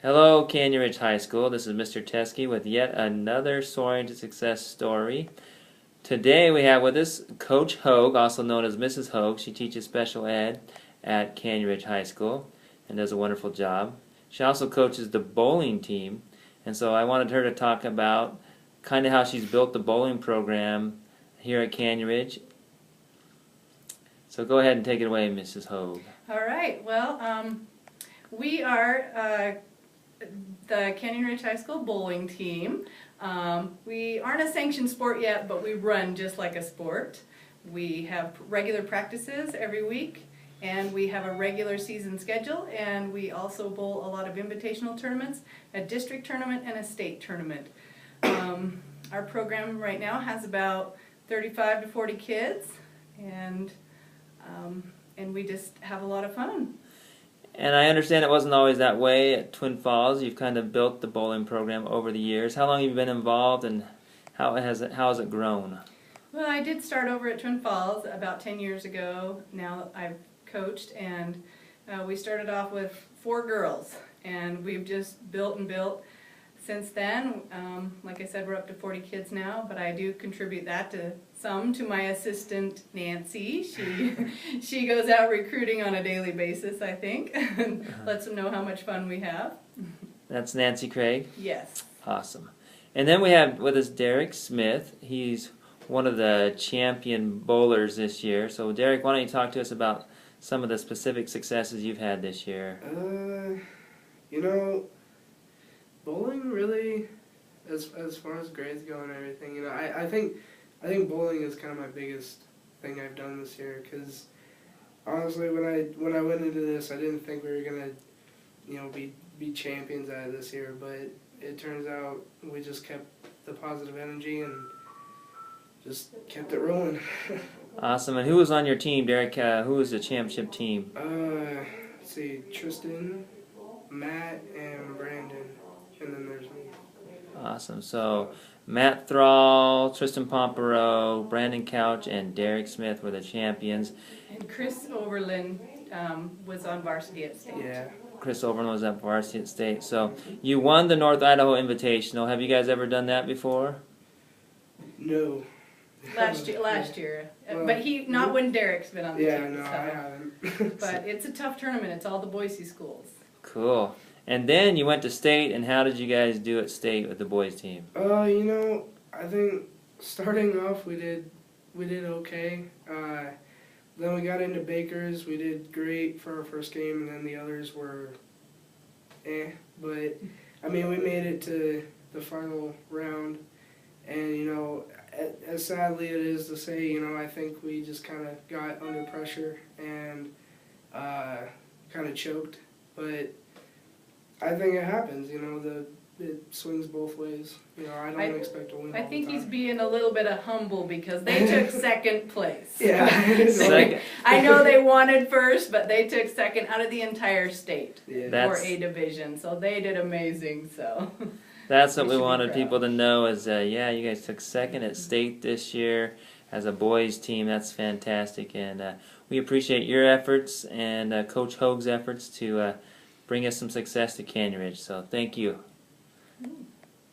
Hello, Canyon Ridge High School. This is Mr. Teskey with yet another Soaring to Success story. Today we have with us Coach Hogue, also known as Mrs. Hogue. She teaches special ed at Canyon Ridge High School and does a wonderful job. She also coaches the bowling team, and so I wanted her to talk about kind of how she's built the bowling program here at Canyon Ridge. So go ahead and take it away, Mrs. Hogue. All right. Well, we are the Canyon Ridge High School bowling team. We aren't a sanctioned sport yet, but we run just like a sport. We have regular practices every week, and we have a regular season schedule, and we also bowl a lot of invitational tournaments, a district tournament, and a state tournament. Our program right now has about 35 to 40 kids, and we just have a lot of fun. And I understand it wasn't always that way at Twin Falls. You've kind of built the bowling program over the years. How long have you been involved, and how has it grown? Well, I did start over at Twin Falls about 10 years ago. Now I've coached, and we started off with 4 girls, and we've just built and built since then. Like I said, we're up to 40 kids now, but I do contribute that to my assistant Nancy. She goes out recruiting on a daily basis, I think, and lets them know how much fun we have. That's Nancy Craig? Yes. Awesome. And then we have with us Derek Smith. He's one of the champion bowlers this year. So Derek, why don't you talk to us about some of the specific successes you've had this year? Bowling really, as far as grades go and everything, I think bowling is kind of my biggest thing I've done this year, because honestly, when I went into this, I didn't think we were gonna, be champions at it this year, but it turns out we just kept the positive energy and just kept it rolling. Awesome. And who was on your team, Derek? Who was the championship team? Let's see, Tristan, Matt, and Brandon, and then there's me. Awesome. So Matt Thrall, Tristan Pompero, Brandon Couch, and Derek Smith were the champions. And Chris Overland was on varsity at state. Yeah. Chris Overland was at varsity at state. So you won the North Idaho Invitational. Have you guys ever done that before? No. Last year, well, but not when Derek's been on the team. Yeah, no, I haven't. But it's a tough tournament. It's all the Boise schools. Cool. And then you went to state, and how did you guys do at state with the boys team? I think starting off we did okay. Then we got into Bakers. We did great for our first game, and then the others were But we made it to the final round, and as sadly it is to say, I think we just kind of got under pressure and kind of choked. But I think it happens, it swings both ways. I don't expect to win I all think the he's time. being a little bit humble because they took second place. Yeah. Second. I know they wanted first, but they took second out of the entire state Yeah. for A division, so they did amazing. So That's what we should be wanted proud. people to know is, you guys took second at state this year as a boys team. That's fantastic, and we appreciate your efforts and Coach Hogue's efforts to bring us some success to Canyon Ridge. So thank you.